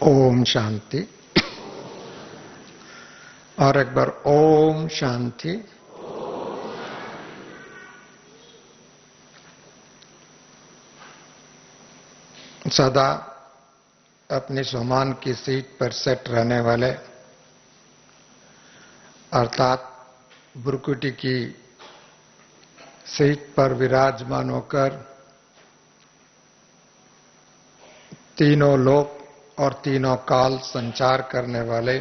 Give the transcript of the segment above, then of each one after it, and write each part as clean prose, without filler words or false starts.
ओम शांति। और एक बार ओम शांति। सदा अपने स्वमान की सीट पर सेट रहने वाले अर्थात भ्रुकुटी की सीट पर विराजमान होकर तीनों लोक और तीनों काल संचार करने वाले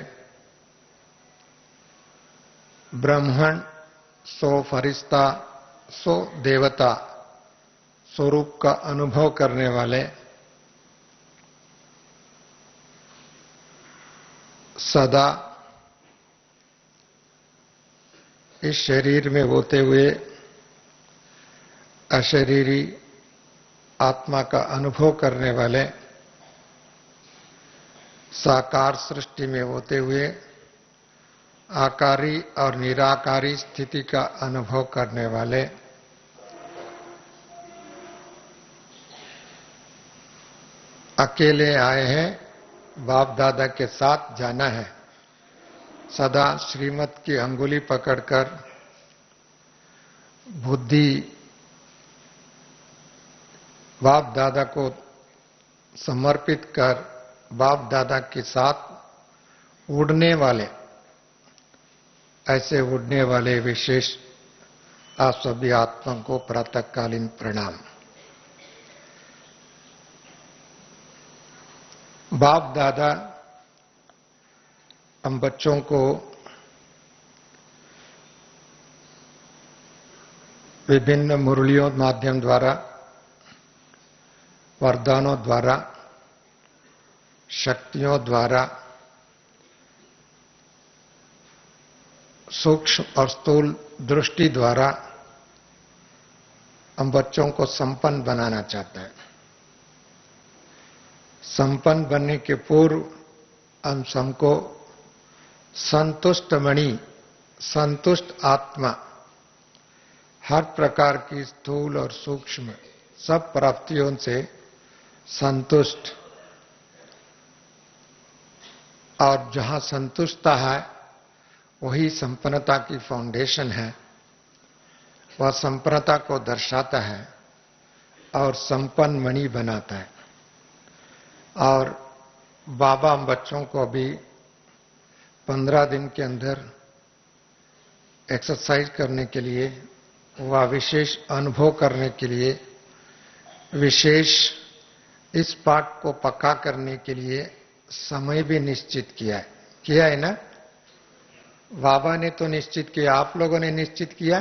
ब्राह्मण सो फरिश्ता सो देवता स्वरूप का अनुभव करने वाले सदा इस शरीर में होते हुए अशरीरी आत्मा का अनुभव करने वाले साकार सृष्टि में होते हुए आकारी और निराकारी स्थिति का अनुभव करने वाले अकेले आए हैं, बाप दादा के साथ जाना है। सदा श्रीमत की अंगुली पकड़कर बुद्धि बाप दादा को समर्पित कर बाप दादा के साथ उड़ने वाले, ऐसे उड़ने वाले विशेष आप सभी आत्मा को प्रातःकालीन प्रणाम। बाप दादा हम बच्चों को विभिन्न मुरलियों माध्यम द्वारा, वरदानों द्वारा, शक्तियों द्वारा सूक्ष्म और स्थूल दृष्टि द्वारा हम बच्चों को संपन्न बनाना चाहते हैं। संपन्न बनने के पूर्व हम सबको संतुष्ट मणि, संतुष्ट आत्मा, हर प्रकार की स्थूल और सूक्ष्म सब प्राप्तियों से संतुष्ट, और जहां संतुष्टता है वही संपन्नता की फाउंडेशन है। वह संपन्नता को दर्शाता है और संपन्न मणि बनाता है। और बाबा बच्चों को अभी 15 दिन के अंदर एक्सरसाइज करने के लिए, वह विशेष अनुभव करने के लिए, विशेष इस पाठ को पक्का करने के लिए समय भी निश्चित किया है ना? बाबा ने तो निश्चित किया, आप लोगों ने निश्चित किया?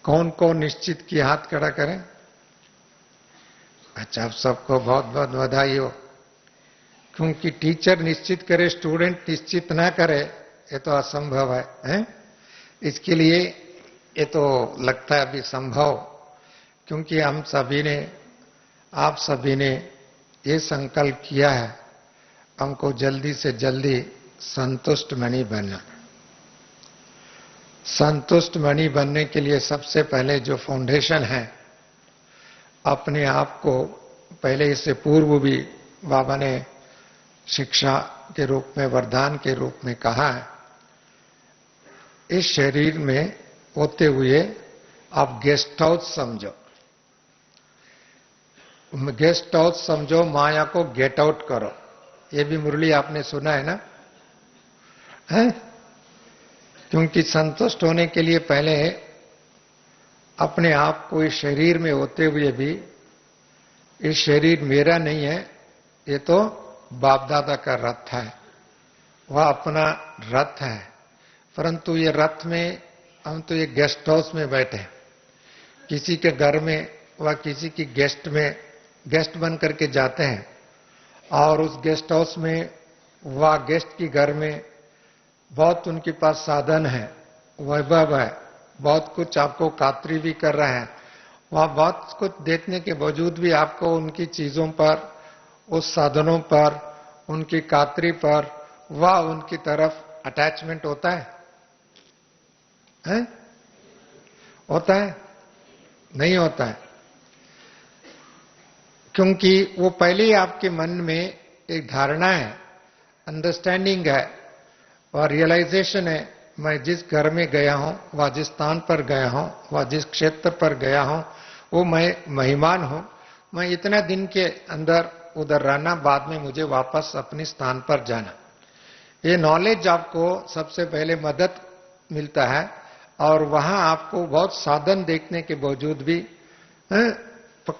कौन कौन निश्चित किया? हाथ खड़ा करें। अच्छा, आप सबको बहुत बहुत बधाई हो। क्योंकि टीचर निश्चित करे, स्टूडेंट निश्चित ना करे, ये तो असंभव है? इसके लिए ये तो लगता है अभी संभव, क्योंकि हम सभी ने, आप सभी ने ये संकल्प किया है हमको जल्दी से जल्दी संतुष्ट मणि बनना। संतुष्ट मणि बनने के लिए सबसे पहले जो फाउंडेशन है, अपने आप को, पहले इससे पूर्व भी बाबा ने शिक्षा के रूप में, वरदान के रूप में कहा है, इस शरीर में होते हुए आप गेस्ट हाउस समझो। गेस्ट हाउस समझो, माया को गेट आउट करो। ये भी मुरली आपने सुना है ना? है? क्योंकि संतुष्ट होने के लिए पहले अपने आप को इस शरीर में होते हुए भी, इस शरीर मेरा नहीं है, ये तो बाप दादा का रथ है, वह अपना रथ है। परंतु ये रथ में हम तो ये गेस्ट हाउस में बैठे हैं, किसी के घर में वह किसी की गेस्ट बन करके जाते हैं, और उस गेस्ट हाउस में वह गेस्ट की घर में बहुत उनके पास साधन है, वैभव है, बहुत कुछ आपको खातिरी भी कर रहे हैं। वह बहुत कुछ देखने के बावजूद भी आपको उनकी चीजों पर, उस साधनों पर, उनकी खातिरी पर, वह उनकी तरफ अटैचमेंट होता है? होता है? नहीं होता है। क्योंकि वो पहले ही आपके मन में एक धारणा है, अंडरस्टैंडिंग है और रियलाइजेशन है, मैं जिस घर में गया हूं, व जिस स्थान पर गया हूं, व जिस क्षेत्र पर गया हूं, वो मैं मेहमान हूं, मैं इतना दिन के अंदर उधर रहना, बाद में मुझे वापस अपने स्थान पर जाना। ये नॉलेज आपको सबसे पहले मदद मिलता है और वहां आपको बहुत साधन देखने के बावजूद भी,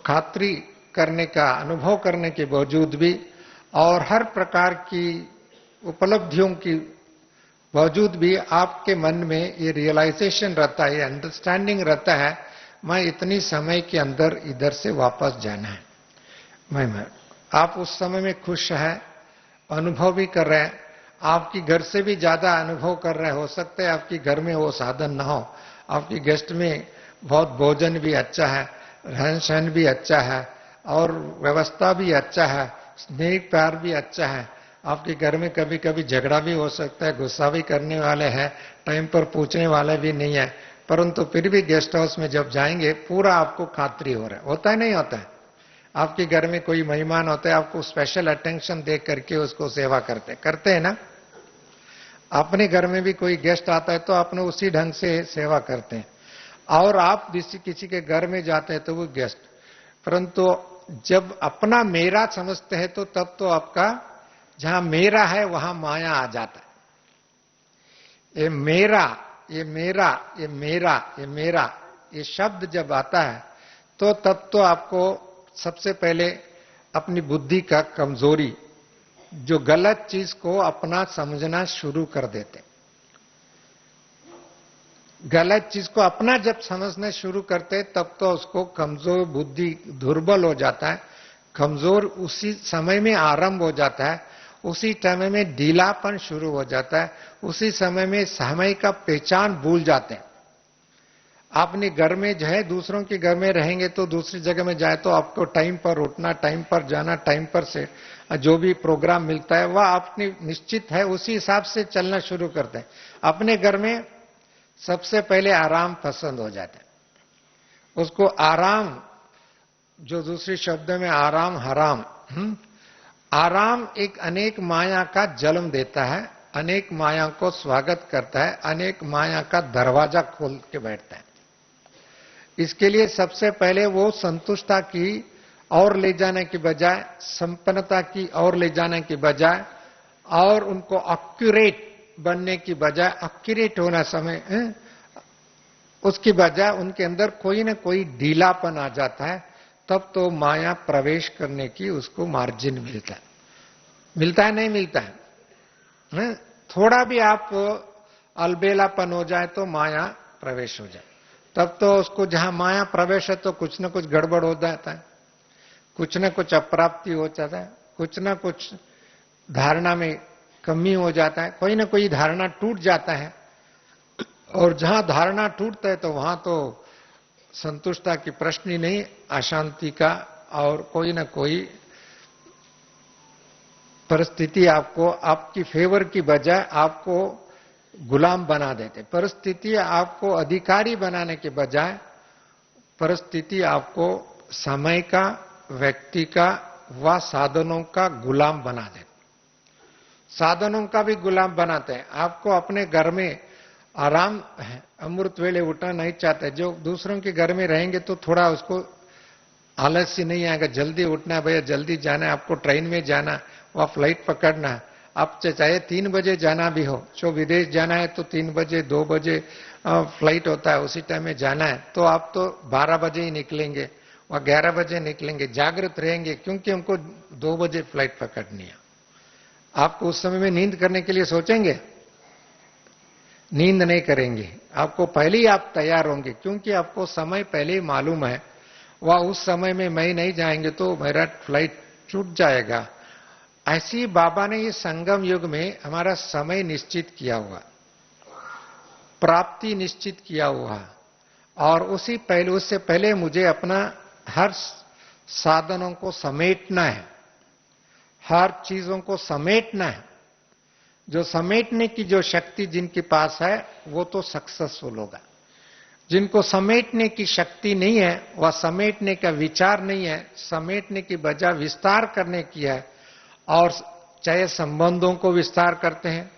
खातरी करने का अनुभव करने के बावजूद भी और हर प्रकार की उपलब्धियों की बावजूद भी आपके मन में ये रियलाइजेशन रहता है, ये अंडरस्टैंडिंग रहता है, मैं इतनी समय के अंदर इधर से वापस जाना है। मैं आप उस समय में खुश है, अनुभव भी कर रहे हैं, आपकी घर से भी ज्यादा अनुभव कर रहे, हो सकता है आपकी घर में वो साधन ना हो, आपकी गेस्ट में बहुत भोजन भी अच्छा है, रहन सहन भी अच्छा है और व्यवस्था भी अच्छा है, स्नेह प्यार भी अच्छा है, आपके घर में कभी कभी झगड़ा भी हो सकता है, गुस्सा भी करने वाले हैं, टाइम पर पूछने वाले भी नहीं है, परंतु फिर भी गेस्ट हाउस में जब जाएंगे पूरा आपको खातरी हो रहा है, होता है नहीं होता है? आपके घर में कोई मेहमान होता है, आपको स्पेशल अटेंशन दे करके उसको सेवा करते हैं ना? अपने घर में भी कोई गेस्ट आता है तो आपने उसी ढंग से सेवा करते हैं और आप किसी के घर में जाते हैं तो वो गेस्ट, परंतु जब अपना मेरा समझते हैं तो तब तो आपका जहां मेरा है वहां माया आ जाता है। ये मेरा, ये मेरा, ये मेरा, ये मेरा, ये शब्द जब आता है तो तब तो आपको सबसे पहले अपनी बुद्धि का कमजोरी, जो गलत चीज को अपना समझना शुरू कर देते, गलत चीज को अपना जब समझना शुरू करते तब तो उसको कमजोर बुद्धि, दुर्बल हो जाता है, कमजोर उसी समय में आरंभ हो जाता है, उसी समय में ढीलापन शुरू हो जाता है, उसी समय में समय का पहचान भूल जाते हैं। आपने घर में जो है दूसरों के घर में रहेंगे तो दूसरी जगह में जाए तो आपको टाइम पर उठना, टाइम पर जाना, टाइम पर से जो भी प्रोग्राम मिलता है वह आपने निश्चित है, उसी हिसाब से चलना शुरू करते हैं। अपने घर में सबसे पहले आराम पसंद हो जाता है, उसको आराम, जो दूसरे शब्द में आराम हराम, आराम एक अनेक माया का जन्म देता है, अनेक माया को स्वागत करता है, अनेक माया का दरवाजा खोल के बैठता है। इसके लिए सबसे पहले वो संतुष्टता की और ले जाने की बजाय, संपन्नता की और ले जाने की बजाय और उनको एक्यूरेट बनने की बजाय, एक्यूरेट होना समय उसकी बजाय उनके अंदर कोई ना कोई ढीलापन आ जाता है, तब तो माया प्रवेश करने की उसको मार्जिन मिलता है। मिलता है नहीं मिलता है? थोड़ा भी आप अलबेलापन हो जाए तो माया प्रवेश हो जाए, तब तो उसको जहां माया प्रवेश है तो कुछ न कुछ गड़बड़ हो जाता है, कुछ न कुछ अप्राप्ति हो जाता है, कुछ न कुछ धारणा में कमी हो जाता है, कोई न कोई धारणा टूट जाता है और जहां धारणा टूटता है तो वहां तो संतुष्टता की प्रश्न ही नहीं, अशांति का और कोई न कोई परिस्थिति आपको आपकी फेवर की बजाय आपको गुलाम बना देते। परिस्थिति आपको अधिकारी बनाने के बजाय परिस्थिति आपको समय का, व्यक्ति का व साधनों का गुलाम बना देते, साधनों का भी गुलाम बनाते हैं। आपको अपने घर में आराम है, अमृत वेले उठना नहीं चाहते, जो दूसरों के घर में रहेंगे तो थोड़ा उसको आलस्य नहीं आएगा, जल्दी उठना है भैया, जल्दी जाना है, आपको ट्रेन में जाना, वह फ्लाइट पकड़ना है, आप चाहे 3 बजे जाना भी हो, जो विदेश जाना है तो 3 बजे 2 बजे फ्लाइट होता है, उसी टाइम में जाना है तो आप तो 12 बजे ही निकलेंगे, वह 11 बजे निकलेंगे, जागृत रहेंगे क्योंकि हमको 2 बजे फ्लाइट पकड़नी है। आपको उस समय में नींद करने के लिए सोचेंगे? नींद नहीं करेंगे, आपको पहले ही आप तैयार होंगे क्योंकि आपको समय पहले ही मालूम है, वह उस समय में मैं नहीं जाएंगे तो मेरा फ्लाइट छूट जाएगा। ऐसी बाबा ने ये संगम युग में हमारा समय निश्चित किया हुआ, प्राप्ति निश्चित किया हुआ, और उससे पहले मुझे अपना हर साधनों को समेटना है, हर चीजों को समेटना है। जो समेटने की जो शक्ति जिनके पास है वो तो सक्सेसफुल होगा, जिनको समेटने की शक्ति नहीं है, वह समेटने का विचार नहीं है, समेटने की बजाय विस्तार करने की है, और चाहे संबंधों को विस्तार करते हैं,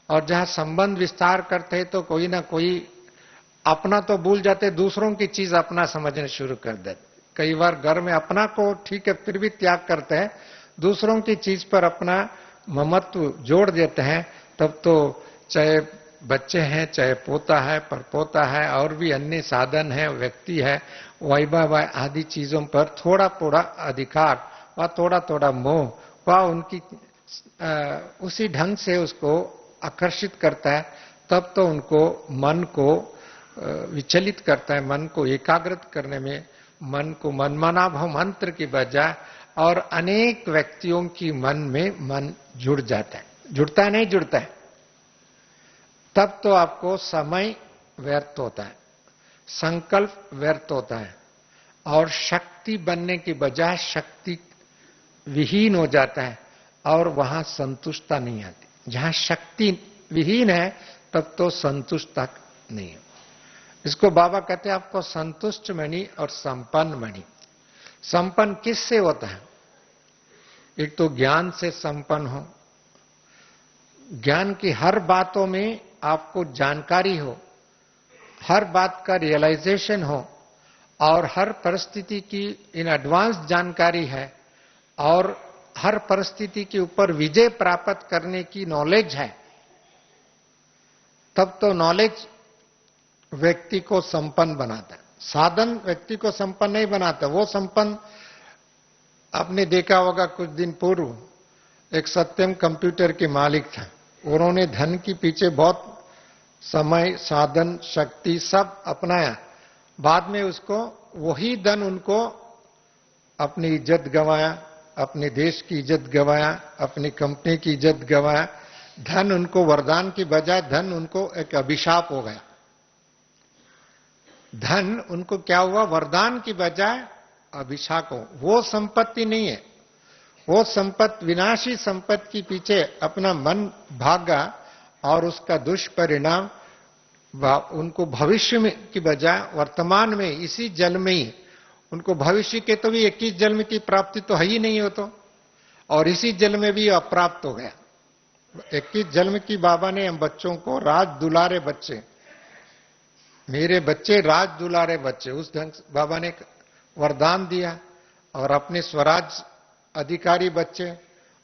और जहां संबंध विस्तार करते हैं तो कोई ना कोई अपना तो भूल जाते, दूसरों की चीज अपना समझना शुरू कर देते। कई बार घर में अपना को ठीक है फिर भी त्याग करते हैं, दूसरों की चीज पर अपना ममत्व जोड़ देते हैं, तब तो चाहे बच्चे हैं, चाहे पोता है, परपोता है, और भी अन्य साधन है, व्यक्ति है, वैभव आदि चीजों पर थोड़ा थोड़ा अधिकार व थोड़ा थोड़ा मोह व उनकी उसी ढंग से उसको आकर्षित करता है, तब तो उनको मन को विचलित करता है, मन को एकाग्रत करने में, मन को मनमाना भाव मंत्र की बजाय और अनेक व्यक्तियों की मन में मन जुड़ जाता है। जुड़ता है नहीं जुड़ता है, तब तो आपको समय व्यर्थ होता है, संकल्प व्यर्थ होता है, और शक्ति बनने की बजाय शक्ति विहीन हो जाता है, और वहां संतुष्टता नहीं आती। जहां शक्ति विहीन है तब तो संतुष्टता नहीं है। इसको बाबा कहते हैं आपको संतुष्ट मणि और संपन्न मणि। संपन्न किससे होता है? एक तो ज्ञान से संपन्न हो, ज्ञान की हर बातों में आपको जानकारी हो, हर बात का रियलाइजेशन हो, और हर परिस्थिति की इन एडवांस जानकारी है, और हर परिस्थिति के ऊपर विजय प्राप्त करने की नॉलेज है, तब तो नॉलेज व्यक्ति को संपन्न बनाता है। साधन व्यक्ति को संपन्न नहीं बनाता। वो संपन्न, आपने देखा होगा कुछ दिन पूर्व एक सत्यम कंप्यूटर के मालिक था, उन्होंने धन के पीछे बहुत समय, साधन, शक्ति सब अपनाया, बाद में उसको वही धन उनको अपनी इज्जत गंवाया, अपने देश की इज्जत गंवाया, अपनी कंपनी की इज्जत गंवाया। धन उनको वरदान की बजाय धन उनको एक अभिशाप हो गया। धन उनको क्या हुआ? वरदान की बजाय अभिशाप हो। वो संपत्ति नहीं है, वो संपत्ति, विनाशी संपत्ति के पीछे अपना मन भागा, और उसका दुष्परिणाम उनको भविष्य में की बजाय वर्तमान में इसी जन्म में ही, उनको भविष्य के तो भी 21 जन्म की प्राप्ति तो है ही नहीं हो, तो और इसी जन्म में भी अप्राप्त हो गया। 21 जन्म की बाबा ने हम बच्चों को, राज दुलारे बच्चे, मेरे बच्चे राज दुलारे बच्चे, उस ढंग से बाबा ने वरदान दिया, और अपने स्वराज अधिकारी बच्चे,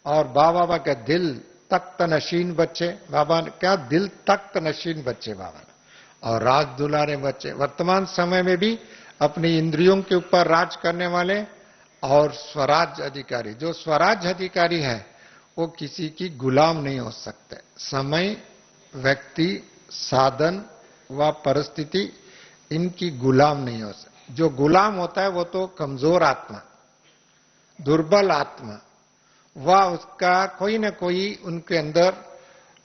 और बाबा का दिल तख्त नशीन बच्चे, बाबा ने क्या दिल तख्त नशीन बच्चे बाबा ने, और राज दुलारे बच्चे। वर्तमान समय में भी अपनी इंद्रियों के ऊपर राज करने वाले, और स्वराज अधिकारी। जो स्वराज अधिकारी है वो किसी की गुलाम नहीं हो सकते। समय, व्यक्ति, साधन व परिस्थिति इनकी गुलाम नहीं हो सकती। जो गुलाम होता है वो तो कमजोर आत्मा, दुर्बल आत्मा, वह उसका कोई ना कोई उनके अंदर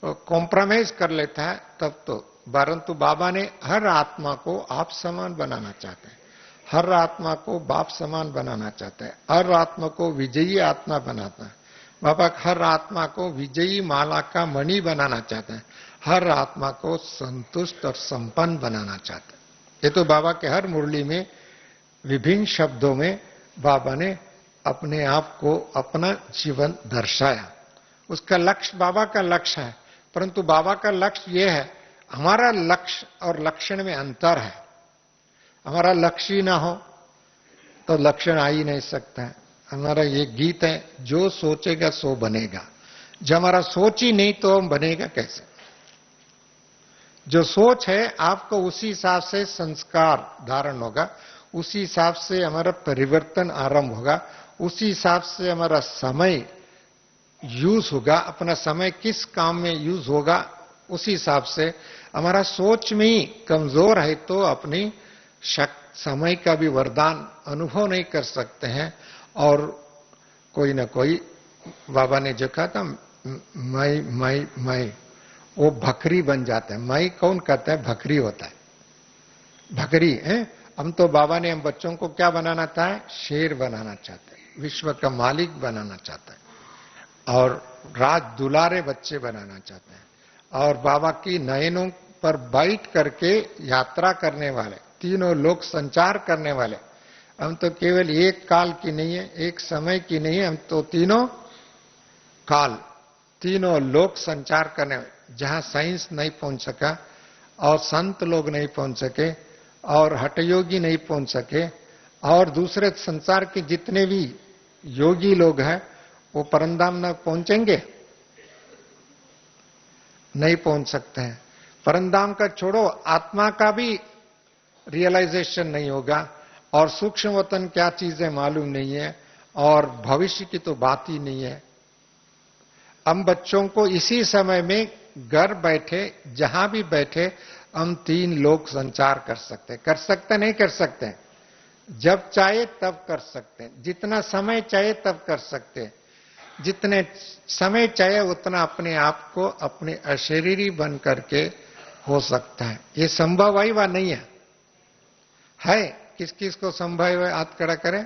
कॉम्प्रोमाइज कर लेता है, तब तो। परंतु बाबा ने हर आत्मा को आप समान बनाना चाहते हैं, हर आत्मा को बाप समान बनाना चाहते हैं, हर आत्मा को विजयी आत्मा बनाता है। बाबा हर आत्मा को विजयी माला का मणि बनाना चाहते हैं, हर आत्मा को संतुष्ट और संपन्न बनाना चाहते हैं। ये तो बाबा के हर मुरली में विभिन्न शब्दों में बाबा ने अपने आप को, अपना जीवन दर्शाया। उसका लक्ष्य बाबा का लक्ष्य है, परंतु बाबा का लक्ष्य यह है, हमारा लक्ष्य और लक्षण में अंतर है। हमारा लक्ष्य ही ना हो तो लक्षण आ ही नहीं सकता है। हमारा ये गीत है, जो सोचेगा सो बनेगा। जब हमारा सोच ही नहीं तो हम बनेगा कैसे? जो सोच है आपको उसी हिसाब से संस्कार धारण होगा, उसी हिसाब से हमारा परिवर्तन आरंभ होगा, उसी हिसाब से हमारा समय यूज होगा, अपना समय किस काम में यूज होगा उसी हिसाब से। हमारा सोच में ही कमजोर है तो अपनी समय का भी वरदान अनुभव नहीं कर सकते हैं, और कोई ना कोई, बाबा ने जो कहा था मैं वो भकरी बन जाता है। मैं कौन कहता है? भकरी होता है, भकरी है। हम तो बाबा ने हम बच्चों को क्या बनाना था? शेर बनाना चाहते हैं, विश्व का मालिक बनाना चाहता है, और राज दुलारे बच्चे बनाना चाहते हैं, और बाबा की नयनों पर बैठ करके यात्रा करने वाले, तीनों लोक संचार करने वाले। हम तो केवल एक काल की नहीं है, एक समय की नहीं है, हम तो तीनों काल, तीनों लोक संचार करने वाले, जहां साइंस नहीं पहुंच सका और संत लोग नहीं पहुंच सके और हठयोगी नहीं पहुंच सके और दूसरे संसार के जितने भी योगी लोग हैं वो परमधाम न पहुंचेंगे, नहीं पहुंच सकते हैं। परमधाम का छोड़ो, आत्मा का भी रियलाइजेशन नहीं होगा और सूक्ष्म वतन क्या चीज है मालूम नहीं है और भविष्य की तो बात ही नहीं है। हम बच्चों को इसी समय में घर बैठे जहां भी बैठे हम तीन लोक संचार कर सकते नहीं कर सकते, जब चाहे तब कर सकते हैं, जितना समय चाहे तब कर सकते हैं, जितने समय चाहे उतना अपने आप को अपने अशरीरी बन करके हो सकता है। ये संभव है व नहीं है? किस किस को संभव है? हाथ खड़ा करें।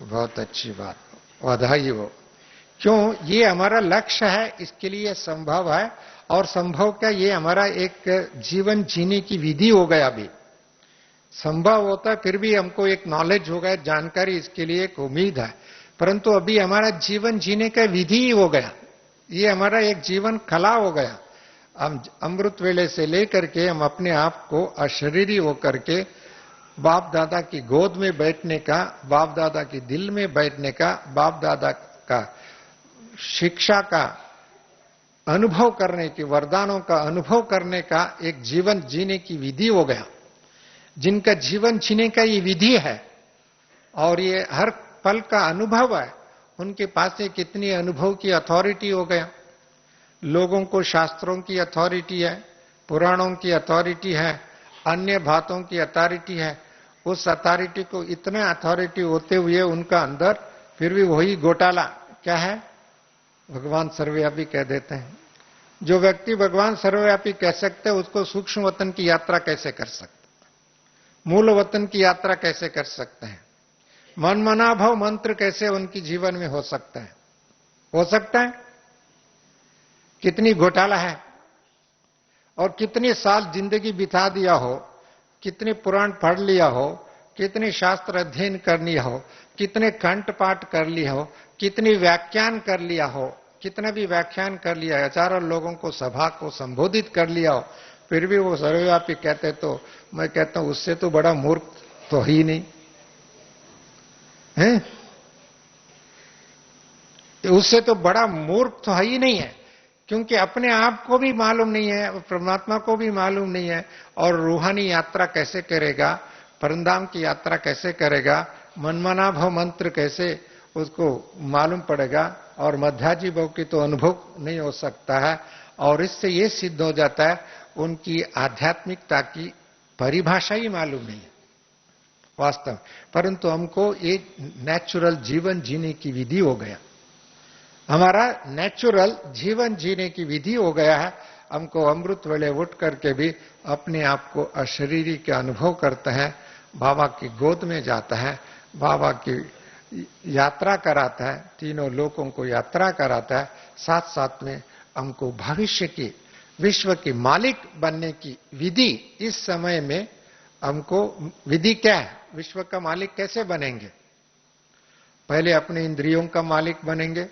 बहुत अच्छी बात, बधाई हो। क्यों? ये हमारा लक्ष्य है, इसके लिए संभव है। और संभव क्या, ये हमारा एक जीवन जीने की विधि हो गया। अभी संभव होता है फिर भी हमको एक नॉलेज हो गया, जानकारी, इसके लिए एक उम्मीद है, परंतु अभी हमारा जीवन जीने का विधि ही हो गया, ये हमारा एक जीवन कला हो गया। हम अमृत वेले से लेकर के हम अपने आप को अशरीरी होकर के बाप दादा की गोद में बैठने का, बाप दादा की दिल में बैठने का, बाप दादा का शिक्षा का अनुभव करने की, वरदानों का अनुभव करने का एक जीवन जीने की विधि हो गया। जिनका जीवन जीने का ये विधि है और ये हर पल का अनुभव है, उनके पास ये कितनी अनुभव की अथॉरिटी हो गया। लोगों को शास्त्रों की अथॉरिटी है, पुराणों की अथॉरिटी है, अन्य बातों की अथॉरिटी है। उस अथॉरिटी को इतने अथॉरिटी होते हुए उनका अंदर फिर भी वही घोटाला क्या है, भगवान सर्वव्यापी कह देते हैं। जो व्यक्ति भगवान सर्वव्यापी कह सकते हैं उसको सूक्ष्म वतन की यात्रा कैसे कर सकते, मूल वतन की यात्रा कैसे कर सकते हैं, मन मना भाव मंत्र कैसे उनकी जीवन में हो सकता है? हो सकता है? कितनी घोटाला है और कितने साल जिंदगी बिता दिया हो, कितने पुराण पढ़ लिया हो, कितने शास्त्र अध्ययन कर लिया हो, कितने कंठ पाठ कर लिया हो, कितनी व्याख्यान कर लिया हो, कितना भी व्याख्यान कर लिया है, हजारों लोगों को सभा को संबोधित कर लिया हो, फिर भी वो सर्वव्यापी कहते तो मैं कहता हूं उससे तो बड़ा मूर्ख तो ही नहीं है, उससे तो बड़ा मूर्ख तो ही नहीं है, क्योंकि अपने आप को भी मालूम नहीं है, परमात्मा को भी मालूम नहीं है और रूहानी यात्रा कैसे करेगा, परमधाम की यात्रा कैसे करेगा, मनमना भव मंत्र कैसे उसको मालूम पड़ेगा और मध्याजी भव की तो अनुभव नहीं हो सकता है। और इससे ये सिद्ध हो जाता है उनकी आध्यात्मिकता की परिभाषा ही मालूम नहीं है वास्तव, परंतु हमको एक नेचुरल जीवन जीने की विधि हो गया, हमारा नेचुरल जीवन जीने की विधि हो गया है। हमको अमृत वेले उठ करके भी अपने आप को अशरीरी के अनुभव करते हैं, बाबा की गोद में जाता है, बाबा की यात्रा कराता है, तीनों लोगों को यात्रा कराता है, साथ साथ में हमको भविष्य की विश्व के मालिक बनने की विधि इस समय में हमको विधि क्या है, विश्व का मालिक कैसे बनेंगे? पहले अपने इंद्रियों का मालिक बनेंगे,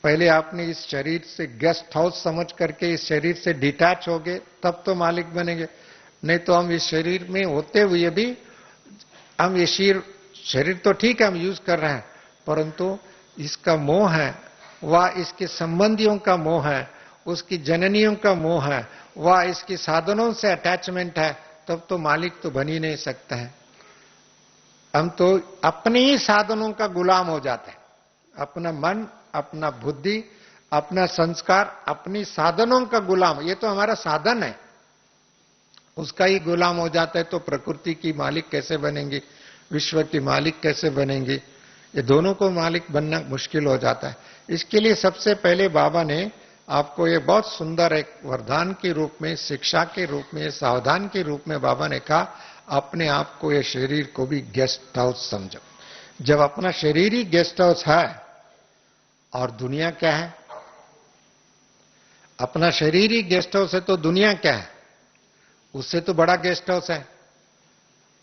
पहले आपने इस शरीर से गेस्ट हाउस समझ करके इस शरीर से डिटैच हो गए तब तो मालिक बनेंगे, नहीं तो हम इस शरीर में होते हुए भी हम ये शरीर तो ठीक है हम यूज कर रहे हैं, परंतु इसका मोह है, वह इसके संबंधियों का मोह है, उसकी जननियों का मोह है, वह इसके साधनों से अटैचमेंट है, तब तो मालिक तो बन ही नहीं सकता है। हम तो अपने ही साधनों का गुलाम हो जाते हैं, अपना मन, अपना बुद्धि, अपना संस्कार, अपनी साधनों का गुलाम, ये तो हमारा साधन है, उसका ही गुलाम हो जाता है। तो प्रकृति की मालिक कैसे बनेंगे, विश्व की मालिक कैसे बनेंगे? ये दोनों को मालिक बनना मुश्किल हो जाता है। इसके लिए सबसे पहले बाबा ने आपको ये बहुत सुंदर एक वरदान के रूप में, शिक्षा के रूप में, सावधान के रूप में बाबा ने कहा, अपने आप को, ये शरीर को भी गेस्ट हाउस समझो। जब अपना शरीर ही गेस्ट हाउस है और दुनिया क्या है, अपना शरीर ही गेस्ट हाउस है तो दुनिया क्या है? उससे तो बड़ा गेस्ट हाउस है।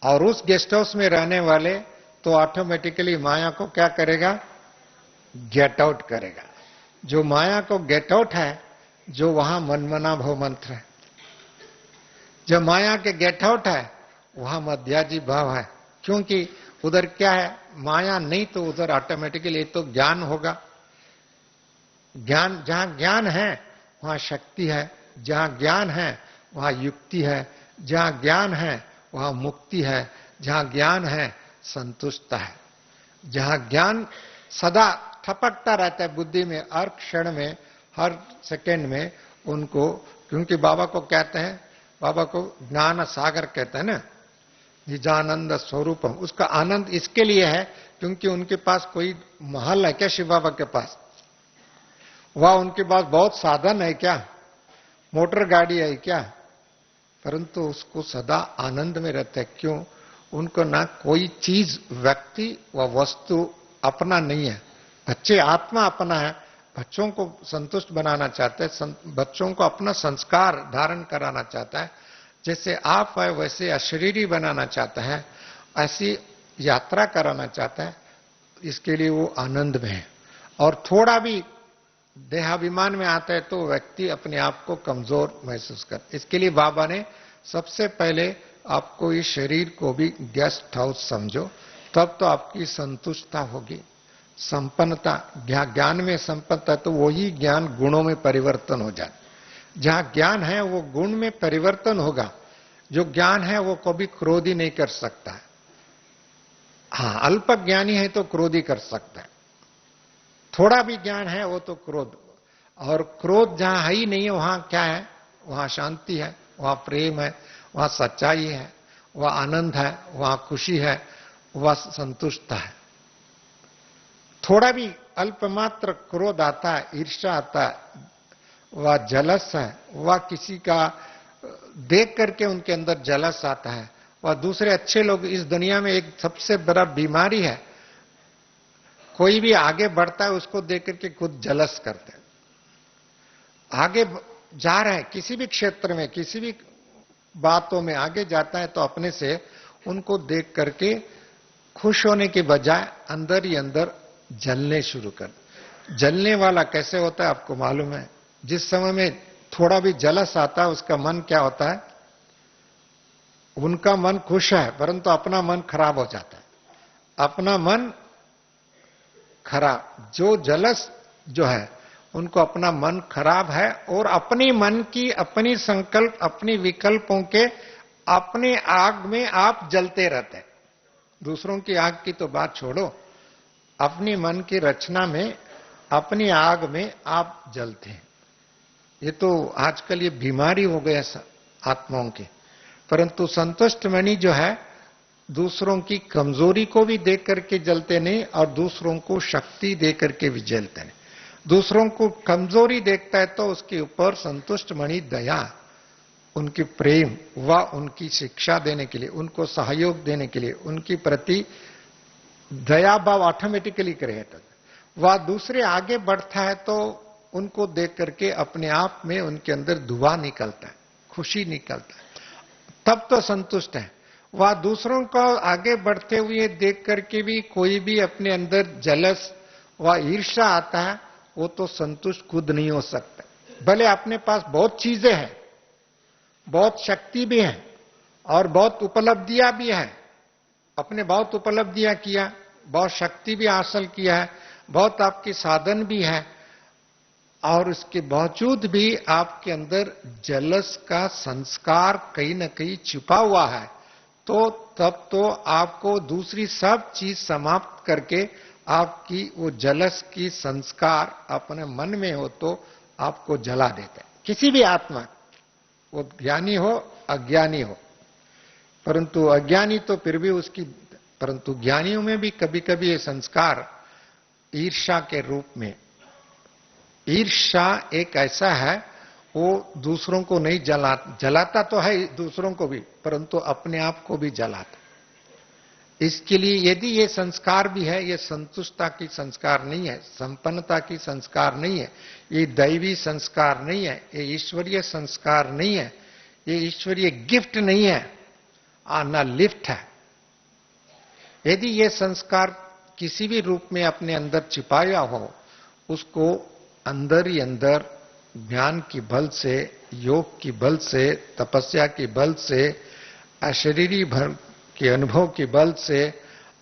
और उस गेस्ट हाउस में रहने वाले तो ऑटोमेटिकली माया को क्या करेगा? गेट आउट करेगा। जो माया को गेट आउट है, जो वहां मनमना भव मंत्र है। जब माया के गेट आउट है, वहां मध्याजी भाव है। क्योंकि उधर क्या है? माया नहीं तो उधर ऑटोमेटिकली तो ज्ञान होगा। ज्ञान, जहां ज्ञान है वहां शक्ति है, जहां ज्ञान है वहां युक्ति है, जहां ज्ञान है वहां मुक्ति है, जहां ज्ञान है संतुष्टता है। जहां ज्ञान सदा ठपकता रहता है बुद्धि में, हर क्षण में, हर सेकंड में उनको। क्योंकि बाबा को कहते हैं, बाबा को ज्ञान सागर कहते हैं ना, निजानंद स्वरूपम। उसका आनंद इसके लिए है क्योंकि उनके पास कोई महल है क्या शिव बाबा के पास? वह उनके पास बहुत साधन है क्या? मोटर गाड़ी है क्या? परंतु उसको सदा आनंद में रहते हैं। क्यों? उनको ना कोई चीज, व्यक्ति व वस्तु अपना नहीं है। बच्चे आत्मा अपना है, बच्चों को संतुष्ट बनाना चाहते हैं, बच्चों को अपना संस्कार धारण कराना चाहता है। जैसे आप है वैसे अशरीरी बनाना चाहता है, ऐसी यात्रा कराना चाहता है। इसके लिए वो आनंद में है। और थोड़ा भी देहाभिमान में आता है तो व्यक्ति अपने आप को कमजोर महसूस करता। इसके लिए बाबा ने सबसे पहले आपको इस शरीर को भी गेस्ट हाउस समझो, तब तो आपकी संतुष्टता होगी, संपन्नता। ज्ञान में संपन्नता तो वही ज्ञान गुणों में परिवर्तन हो जाए। जहां ज्ञान है वो गुण में परिवर्तन होगा। जो ज्ञान है वो कभी क्रोधी नहीं कर सकता है। हाँ, अल्प ज्ञानी है तो क्रोधी कर सकता है। थोड़ा भी ज्ञान है वो तो क्रोध। और क्रोध जहां है ही नहीं है वहां क्या है? वहां शांति है, वहां प्रेम है, वहां सच्चाई है, वहां आनंद है, वहां खुशी है, वह संतुष्टता है। थोड़ा भी अल्पमात्र क्रोध आता है, ईर्ष्या आता है, वह जलस है, वह किसी का देख करके उनके अंदर जलस आता है। वह दूसरे अच्छे लोग, इस दुनिया में एक सबसे बड़ा बीमारी है, कोई भी आगे बढ़ता है उसको देख करके खुद जलस करते हैं। आगे जा रहे हैं किसी भी क्षेत्र में, किसी भी बातों में आगे जाता है तो अपने से उनको देख करके खुश होने के बजाय अंदर ही अंदर जलने शुरू कर। जलने वाला कैसे होता है आपको मालूम है? जिस समय में थोड़ा भी जलस आता है उसका मन क्या होता है? उनका मन खुश है परंतु अपना मन खराब हो जाता है। अपना मन खराब, जो जलस जो है उनको अपना मन खराब है और अपनी मन की, अपनी संकल्प, अपनी विकल्पों के अपने आग में आप जलते रहते हैं। दूसरों की आग की तो बात छोड़ो, अपनी मन की रचना में, अपनी आग में आप जलते हैं। ये तो आजकल ये बीमारी हो गया आत्माओं की। परंतु संतुष्ट मणि जो है दूसरों की कमजोरी को भी देख करके जलते नहीं और दूसरों को शक्ति दे करके भी जलते नहीं। दूसरों को कमजोरी देखता है तो उसके ऊपर संतुष्ट मणि दया, उनकी प्रेम व उनकी शिक्षा देने के लिए, उनको सहयोग देने के लिए, उनकी प्रति दया भाव ऑटोमेटिकली क्रिएट। वह दूसरे आगे बढ़ता है तो उनको देख करके अपने आप में उनके अंदर धुआं निकलता है, खुशी निकलता है, तब तो संतुष्ट है। वह दूसरों को आगे बढ़ते हुए देख करके भी कोई भी अपने अंदर जलस व ईर्ष्या आता है, वो तो संतुष्ट खुद नहीं हो सकता। भले अपने पास बहुत चीजें हैं, बहुत शक्ति भी है और बहुत उपलब्धियां भी है, अपने बहुत उपलब्धियां किया, बहुत शक्ति भी हासिल किया है, बहुत आपके साधन भी है, और इसके बावजूद भी आपके अंदर जलस का संस्कार कहीं न कहीं छिपा हुआ है, तो तब तो आपको दूसरी सब चीज समाप्त करके आपकी वो जलस की संस्कार अपने मन में हो तो आपको जला देता है। किसी भी आत्मा, वो ज्ञानी हो अज्ञानी हो, परंतु अज्ञानी तो फिर भी उसकी, परंतु ज्ञानियों में भी कभी कभी ये संस्कार ईर्ष्या के रूप में। ईर्ष्या एक ऐसा है, वो दूसरों को नहीं जलाता तो है दूसरों को भी, परंतु अपने आप को भी जलाता। इसके लिए यदि ये संस्कार भी है, ये संतुष्टता की संस्कार नहीं है, संपन्नता की संस्कार नहीं है, ये दैवी संस्कार नहीं है, ये ईश्वरीय संस्कार नहीं है, ये ईश्वरीय गिफ्ट नहीं है, ना लिफ्ट है। यदि ये संस्कार किसी भी रूप में अपने अंदर छिपाया हो, उसको अंदर ही अंदर ज्ञान की बल से, योग की बल से, तपस्या की बल से, अशरीरी भर के अनुभव के बल से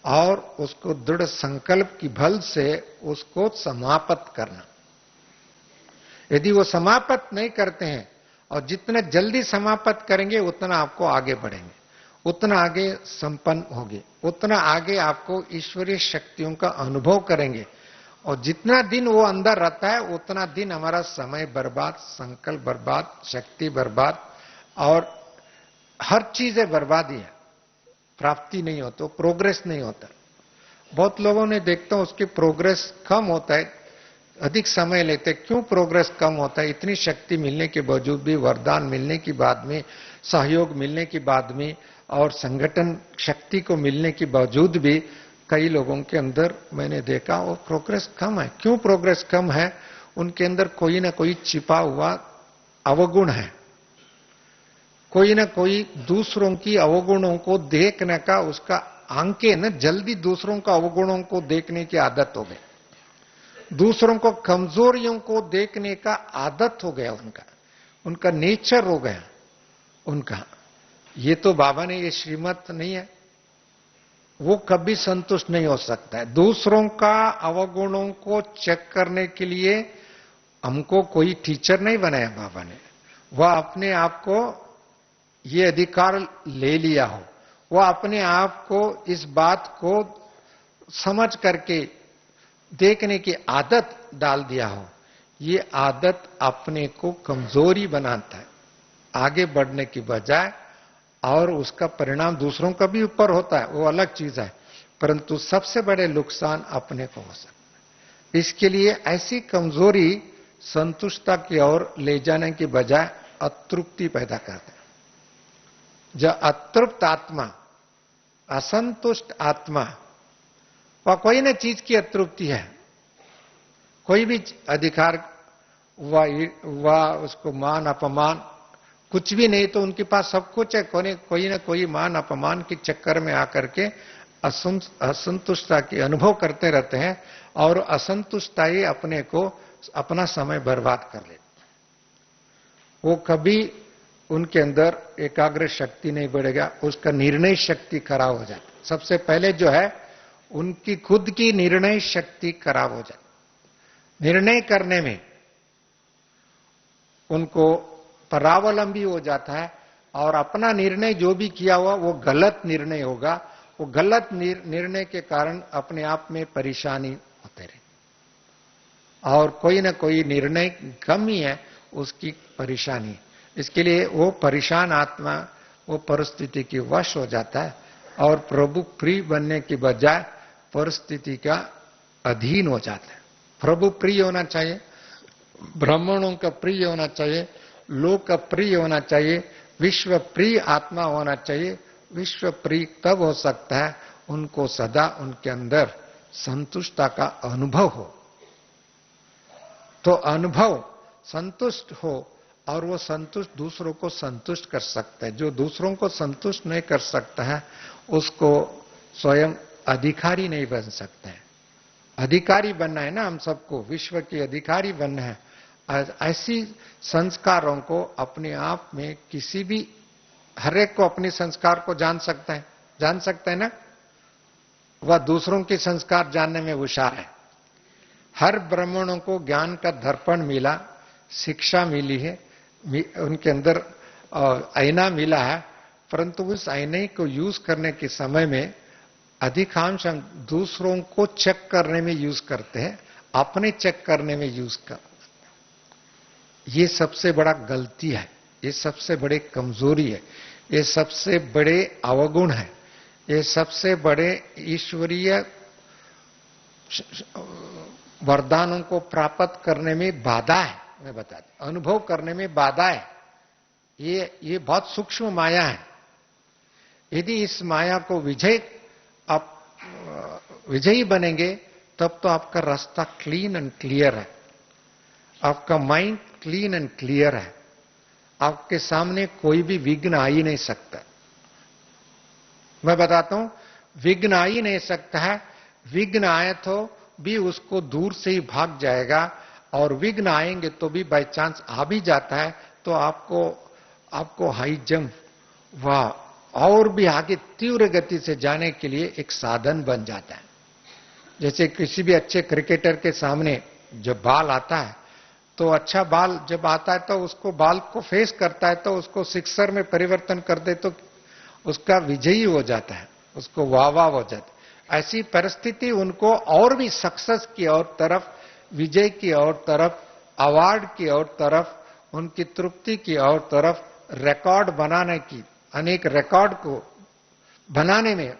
और उसको दृढ़ संकल्प की बल से उसको समाप्त करना। यदि वो समाप्त नहीं करते हैं, और जितने जल्दी समाप्त करेंगे उतना आपको आगे बढ़ेंगे, उतना आगे संपन्न होंगे, उतना आगे आपको ईश्वरीय शक्तियों का अनुभव करेंगे। और जितना दिन वो अंदर रहता है उतना दिन हमारा समय बर्बाद, संकल्प बर्बाद, शक्ति बर्बाद और हर चीजें बर्बाद ही है। प्राप्ति नहीं होती, तो प्रोग्रेस नहीं होता। बहुत लोगों ने देखता हूं उसकी प्रोग्रेस कम होता है, अधिक समय लेते। क्यों प्रोग्रेस कम होता है? इतनी शक्ति मिलने के बावजूद भी, वरदान मिलने के बाद में, सहयोग मिलने के बाद में और संगठन शक्ति को मिलने के बावजूद भी कई लोगों के अंदर मैंने देखा वो प्रोग्रेस कम है। क्यों प्रोग्रेस कम है? उनके अंदर कोई ना कोई छिपा हुआ अवगुण है, कोई ना कोई दूसरों की अवगुणों को देखने का उसका आंखें न जल्दी दूसरों का अवगुणों को देखने की आदत हो गई, दूसरों को कमजोरियों को देखने का आदत हो गया, उनका नेचर हो गया उनका। ये तो बाबा ने ये श्रीमत नहीं है, वो कभी संतुष्ट नहीं हो सकता है। दूसरों का अवगुणों को चेक करने के लिए हमको कोई टीचर नहीं बनाया बाबा ने। वह अपने आप को ये अधिकार ले लिया हो, वह अपने आप को इस बात को समझ करके देखने की आदत डाल दिया हो। ये आदत अपने को कमजोरी बनाता है आगे बढ़ने की बजाय, और उसका परिणाम दूसरों का भी ऊपर होता है, वो अलग चीज है, परंतु सबसे बड़े नुकसान अपने को हो सकता है। इसके लिए ऐसी कमजोरी संतुष्टता की ओर ले जाने की बजाय अतृप्ति पैदा करते हैं। जो अतृप्त आत्मा, असंतुष्ट आत्मा, वह कोई न चीज की अतृप्ति है, कोई भी अधिकार वह उसको मान अपमान कुछ भी नहीं, तो उनके पास सब कुछ है, कोई ना कोई मान अपमान के चक्कर में आकर के असंतुष्टता की अनुभव करते रहते हैं, और असंतुष्टता ही अपने को अपना समय बर्बाद कर ले। वो कभी उनके अंदर एकाग्र शक्ति नहीं बढ़ेगा, उसका निर्णय शक्ति खराब हो जाती। सबसे पहले जो है उनकी खुद की निर्णय शक्ति खराब हो जाती। निर्णय करने में उनको परावलंबी हो जाता है, और अपना निर्णय जो भी किया हुआ वो गलत निर्णय होगा। वो गलत निर्णय के कारण अपने आप में परेशानी होते रहे, और कोई ना कोई निर्णय कम ही है उसकी परेशानी। इसके लिए वो परेशान आत्मा वो परिस्थिति की वश हो जाता है, और प्रभु प्रिय बनने की बजाय परिस्थिति का अधीन हो जाता है। प्रभु प्रिय होना चाहिए, ब्राह्मणों का प्रिय होना चाहिए, लोक का प्रिय होना चाहिए, विश्व प्रिय आत्मा होना चाहिए। विश्व प्रिय तब हो सकता है उनको सदा उनके अंदर संतुष्टता का अनुभव हो। तो अनुभव संतुष्ट हो, और वो संतुष्ट दूसरों को संतुष्ट कर सकता है। जो दूसरों को संतुष्ट नहीं कर सकता है उसको स्वयं अधिकारी नहीं बन सकता है। अधिकारी बनना है ना हम सबको, विश्व के अधिकारी बनना है। ऐसी संस्कारों को अपने आप में किसी भी, हर एक को अपने संस्कार को जान सकता है ना। वह दूसरों के संस्कार जानने में होशियार है। हर ब्राह्मणों को ज्ञान का दर्पण मिला, शिक्षा मिली है, उनके अंदर आईना मिला है, परंतु उस आईने को यूज करने के समय में अधिकांश हम दूसरों को चेक करने में यूज करते हैं, अपने चेक करने में यूज करते हैं। ये सबसे बड़ा गलती है, ये सबसे बड़े कमजोरी है, ये सबसे बड़े अवगुण है, ये सबसे बड़े ईश्वरीय वरदानों को प्राप्त करने में बाधा है। मैं बता दूं, अनुभव करने में बाधा है। ये बहुत सूक्ष्म माया है। यदि इस माया को विजय आप विजयी बनेंगे तब तो आपका रास्ता क्लीन एंड क्लियर है, आपका माइंड क्लीन एंड क्लियर है, आपके सामने कोई भी विघ्न आ ही नहीं सकता। मैं बताता हूं, विघ्न आ ही नहीं सकता है। विघ्न आए तो भी उसको दूर से ही भाग जाएगा, और विघ्न आएंगे तो भी बाय चांस आ भी जाता है तो आपको हाई जंप और भी आगे तीव्र गति से जाने के लिए एक साधन बन जाता है। जैसे किसी भी अच्छे क्रिकेटर के सामने जब बॉल आता है तो अच्छा बॉल जब आता है तो उसको बॉल को फेस करता है तो उसको सिक्सर में परिवर्तन कर दे तो उसका विजयी हो जाता है, उसको वाह हो जाता है। ऐसी परिस्थिति उनको और भी सक्सेस की ओर तरफ, विजय की ओर तरफ, अवार्ड की ओर तरफ, उनकी तृप्ति की ओर तरफ, रिकॉर्ड बनाने की, अनेक रिकॉर्ड को बनाने में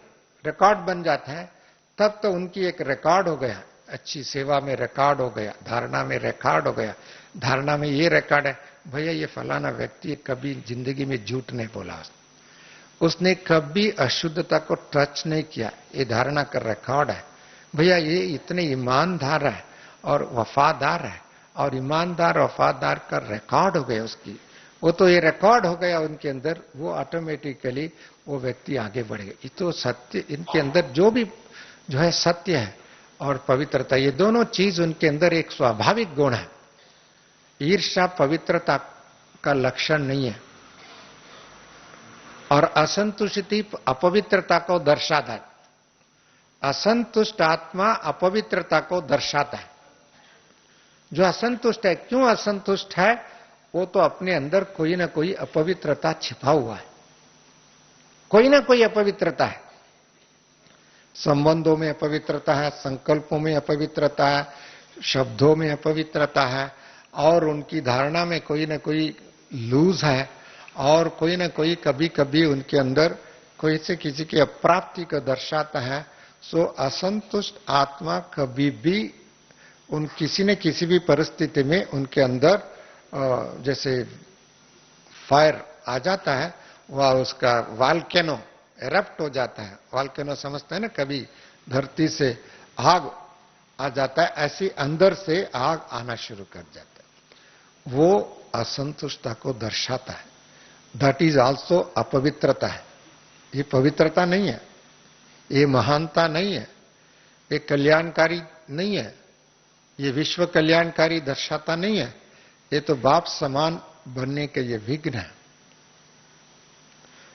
रिकॉर्ड बन जाता है। तब तो उनकी एक रिकॉर्ड हो गया, अच्छी सेवा में रिकॉर्ड हो गया, धारणा में रिकॉर्ड हो गया। धारणा में ये रिकॉर्ड है, भैया ये फलाना व्यक्ति कभी जिंदगी में झूठ नहीं बोला, उसने कभी अशुद्धता को टच नहीं किया, ये धारणा का रिकॉर्ड है। भैया ये इतने ईमानदार है और वफादार है, और ईमानदार वफादार का रिकॉर्ड हो गया उसकी, वो तो ये रिकॉर्ड हो गया उनके अंदर, वो ऑटोमेटिकली वो व्यक्ति आगे बढ़ेगा। ये तो सत्य, इनके अंदर जो है सत्य है और पवित्रता, ये दोनों चीज उनके अंदर एक स्वाभाविक गुण है। ईर्ष्या पवित्रता का लक्षण नहीं है, और असंतुष्टि अपवित्रता को दर्शाता है। असंतुष्ट आत्मा अपवित्रता को दर्शाता है। जो असंतुष्ट है, क्यों असंतुष्ट है? वो तो अपने अंदर कोई ना कोई अपवित्रता छिपा हुआ है, कोई ना कोई अपवित्रता है। संबंधों में अपवित्रता है, संकल्पों में अपवित्रता है, शब्दों में अपवित्रता है, और उनकी धारणा में कोई ना कोई लूज है, और कोई ना कोई कभी कभी उनके अंदर कोई से किसी की अप्राप्ति को दर्शाता है। सो असंतुष्ट आत्मा कभी भी किसी न किसी भी परिस्थिति में उनके अंदर जैसे फायर आ जाता है, वह उसका वॉल्केनो एरप्ट हो जाता है। वॉल्केनो समझते हैं ना, कभी धरती से आग आ जाता है, ऐसी अंदर से आग आना शुरू कर जाता है, वो असंतुष्टता को दर्शाता है। दैट इज आल्सो अपवित्रता है। ये पवित्रता नहीं है, ये महानता नहीं है, ये कल्याणकारी नहीं है, ये विश्व कल्याणकारी दर्शाता नहीं है, ये तो बाप समान बनने के ये विघ्न है।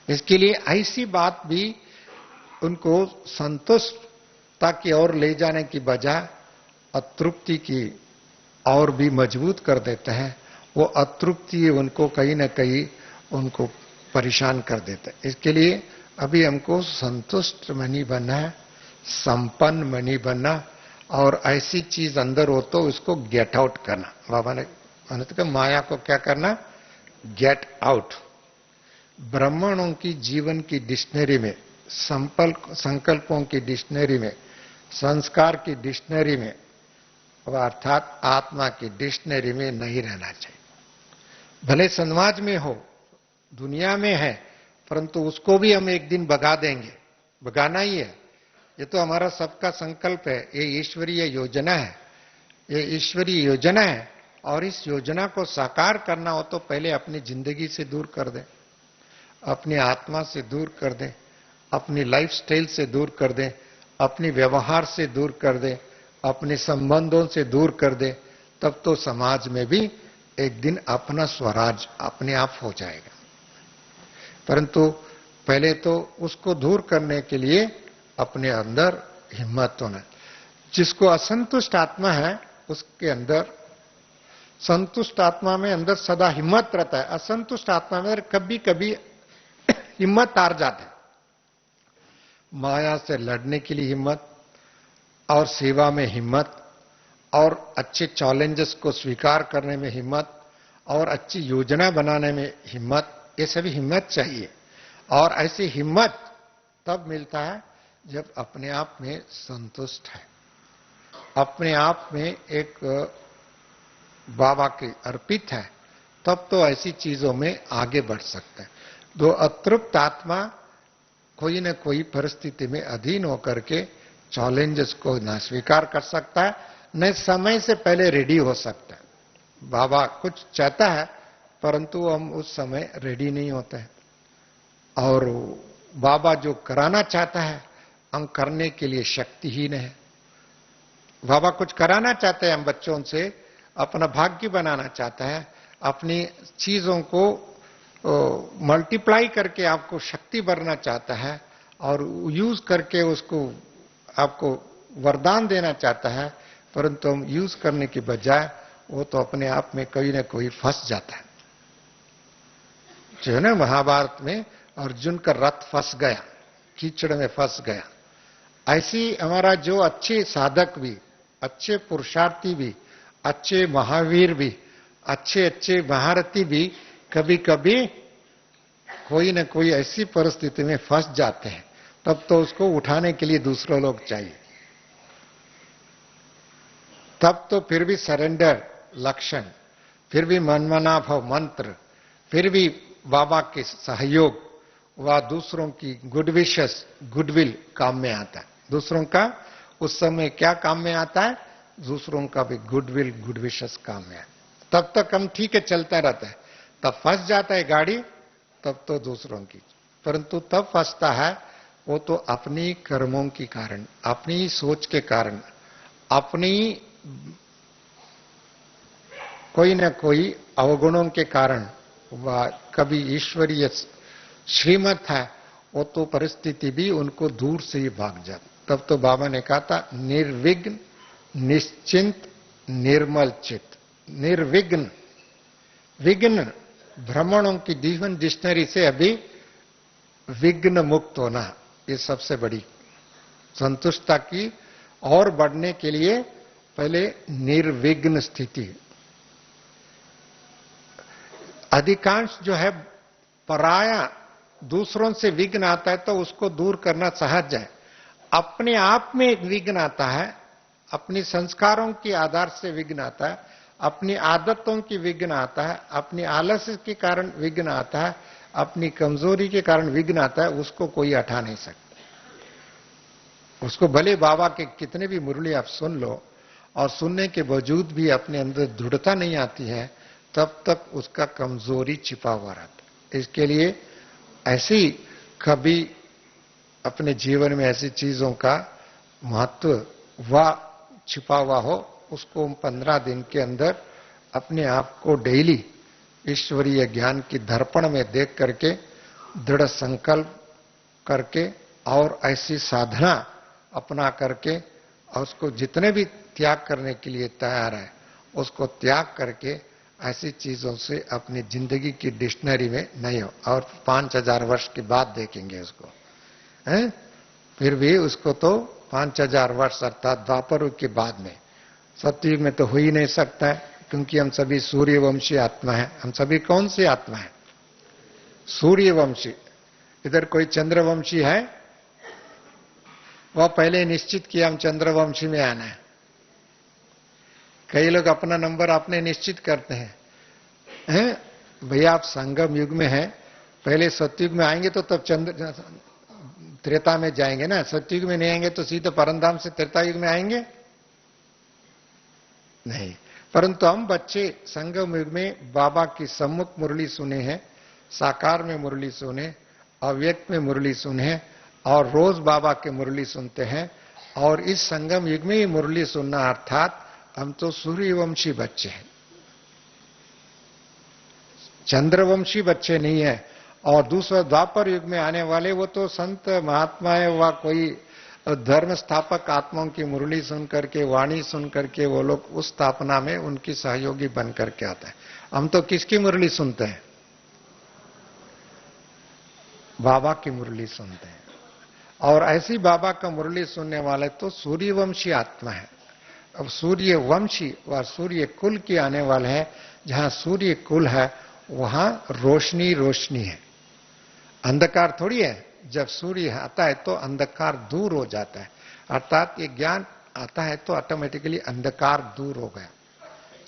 इसके लिए ऐसी बात भी उनको संतुष्टता की ओर ले जाने की बजाय अतृप्ति की और भी मजबूत कर देता है। वो अतृप्ति उनको कहीं ना कहीं उनको परेशान कर देता है। इसके लिए अभी हमको संतुष्ट मनी बनना है, संपन्न मनी बनना, और ऐसी चीज अंदर हो तो उसको गेट आउट करना। बाबा ने कहा माया को क्या करना? Get out. ब्राह्मणों की जीवन की डिक्शनरी में, संकल्पों की डिक्शनरी में, संस्कार की डिक्शनरी में, अर्थात आत्मा की डिक्शनरी में नहीं रहना चाहिए। भले समाज में हो, दुनिया में है, परंतु उसको भी हम एक दिन भगा देंगे, भगाना ही है। ये तो हमारा सबका संकल्प है, ये ईश्वरीय योजना है, ये ईश्वरीय योजना है। और इस योजना को साकार करना हो तो पहले अपनी जिंदगी से दूर कर दें, अपनी आत्मा से दूर कर दें, अपनी लाइफस्टाइल से दूर कर दें, अपनी व्यवहार से दूर कर दें, अपने संबंधों से दूर कर दें, तब तो समाज में भी एक दिन अपना स्वराज अपने आप हो जाएगा। परंतु पहले तो उसको दूर करने के लिए अपने अंदर हिम्मत होना। जिसको असंतुष्ट आत्मा है उसके अंदर, संतुष्ट आत्मा में अंदर सदा हिम्मत रहता है, असंतुष्ट आत्मा में कभी कभी हिम्मत हार जाता है। माया से लड़ने के लिए हिम्मत, और सेवा में हिम्मत, और अच्छे चैलेंजेस को स्वीकार करने में हिम्मत, और अच्छी योजना बनाने में हिम्मत, ये सभी हिम्मत चाहिए। और ऐसी हिम्मत तब मिलता है जब अपने आप में संतुष्ट है, अपने आप में एक बाबा के अर्पित है, तब तो ऐसी चीजों में आगे बढ़ सकता है। तो अतृप्त आत्मा कोई न कोई परिस्थिति में अधीन होकर के चैलेंजेस को ना स्वीकार कर सकता है, न समय से पहले रेडी हो सकता है। बाबा कुछ चाहता है परंतु हम उस समय रेडी नहीं होते हैं, और बाबा जो कराना चाहता है हम करने के लिए शक्तिहीन है। बाबा कुछ कराना चाहते हैं हम बच्चों से, अपना भाग्य बनाना चाहता है, अपनी चीजों को मल्टीप्लाई करके आपको शक्ति भरना चाहता है और यूज करके उसको आपको वरदान देना चाहता है, परंतु हम यूज करने की बजाय वो तो अपने आप में कोई ना कोई फंस जाता है। जो है ना महाभारत में अर्जुन का रथ फंस गया, कीचड़ में फंस गया। ऐसी हमारा जो अच्छे साधक भी, अच्छे पुरुषार्थी भी, अच्छे महावीर भी, अच्छे अच्छे महारथी भी कभी कभी कोई न कोई ऐसी परिस्थिति में फंस जाते हैं, तब तो उसको उठाने के लिए दूसरे लोग चाहिए। तब तो फिर भी सरेंडर लक्षण, फिर भी मनमना भव मंत्र, फिर भी बाबा के सहयोग व दूसरों की गुड विशेस, गुडविल काम में आता है। दूसरों का उस समय क्या काम में आता है? दूसरों का भी गुडविल, गुड विशेस काम में आता है। तब तक हम ठीक है चलता रहता है, तब फंस जाता है गाड़ी, तब तो दूसरों की। परंतु तब फंसता है वो तो अपनी कर्मों के कारण, अपनी सोच के कारण, अपनी कोई न कोई अवगुणों के कारण, वह कभी ईश्वरीय श्रीमत है वो तो परिस्थिति भी उनको दूर से ही भाग जाती। तब तो बाबा ने कहा था निर्विघ्न निश्चिंत निर्मल चित्त। निर्विघ्न, विघ्न भ्रमणों की जीवन डिक्शनरी से अभी विघ्न मुक्त होना, ये सबसे बड़ी संतुष्टता की और बढ़ने के लिए पहले निर्विघ्न स्थिति। अधिकांश जो है पराया दूसरों से विघ्न आता है तो उसको दूर करना सहज है। अपने आप में एक विघ्न आता है, अपनी संस्कारों के आधार से विघ्न आता है, अपनी आदतों की विघ्न आता है, अपनी आलस्य के कारण विघ्न आता है, अपनी कमजोरी के कारण विघ्न आता है, उसको कोई हटा नहीं सकता। उसको भले बाबा के कितने भी मुरली आप सुन लो और सुनने के बावजूद भी अपने अंदर दृढ़ता नहीं आती है, तब तक उसका कमजोरी छिपा हुआ रहता है। इसके लिए ऐसी कभी अपने जीवन में ऐसी चीजों का महत्व व छिपा हुआ हो, उसको 15 दिन के अंदर अपने आप को डेली ईश्वरीय ज्ञान की दर्पण में देख करके दृढ़ संकल्प करके और ऐसी साधना अपना करके और उसको जितने भी त्याग करने के लिए तैयार है उसको त्याग करके ऐसी चीजों से अपनी जिंदगी की डिक्शनरी में नहीं हो। और 5000 वर्ष के बाद देखेंगे उसको, हैं? फिर भी उसको तो 5000 वर्ष अर्थात द्वापर के बाद में, सतयुग में तो हो ही नहीं सकता है, क्योंकि हम सभी सूर्यवंशी आत्मा है। हम सभी कौन सी आत्मा है? सूर्यवंशी। इधर कोई चंद्रवंशी है? वह पहले निश्चित किया हम चंद्रवंशी में आना है। कई लोग अपना नंबर अपने निश्चित करते हैं, भैया आप संगम युग में हैं, पहले सतयुग में आएंगे तो तब चंद्र त्रेता में जाएंगे ना, सतयुग में नहीं आएंगे तो सीधे परमधाम से त्रेता युग में आएंगे नहीं। परंतु हम बच्चे संगम युग में बाबा की सम्मुख मुरली सुने हैं, साकार में मुरली सुने, अव्यक्त में मुरली सुने और रोज बाबा के मुरली सुनते हैं। और इस संगम युग में ही मुरली सुनना अर्थात हम तो सूर्यवंशी बच्चे हैं, चंद्रवंशी बच्चे नहीं है। और दूसरा द्वापर युग में आने वाले वो तो संत महात्मा है, वह कोई धर्म स्थापक आत्माओं की मुरली सुन करके, वाणी सुन करके वो लोग उस स्थापना में उनकी सहयोगी बन करके आता है। हम तो किसकी मुरली सुनते हैं? बाबा की मुरली सुनते हैं। और ऐसी बाबा का मुरली सुनने वाले तो सूर्यवंशी आत्मा है। अब सूर्यवंशी व सूर्य कुल के आने वाले हैं। जहां सूर्य कुल है वहां रोशनी रोशनी है, अंधकार थोड़ी है। जब सूर्य आता है तो अंधकार दूर हो जाता है, अर्थात ये ज्ञान आता है तो ऑटोमेटिकली अंधकार दूर हो गया।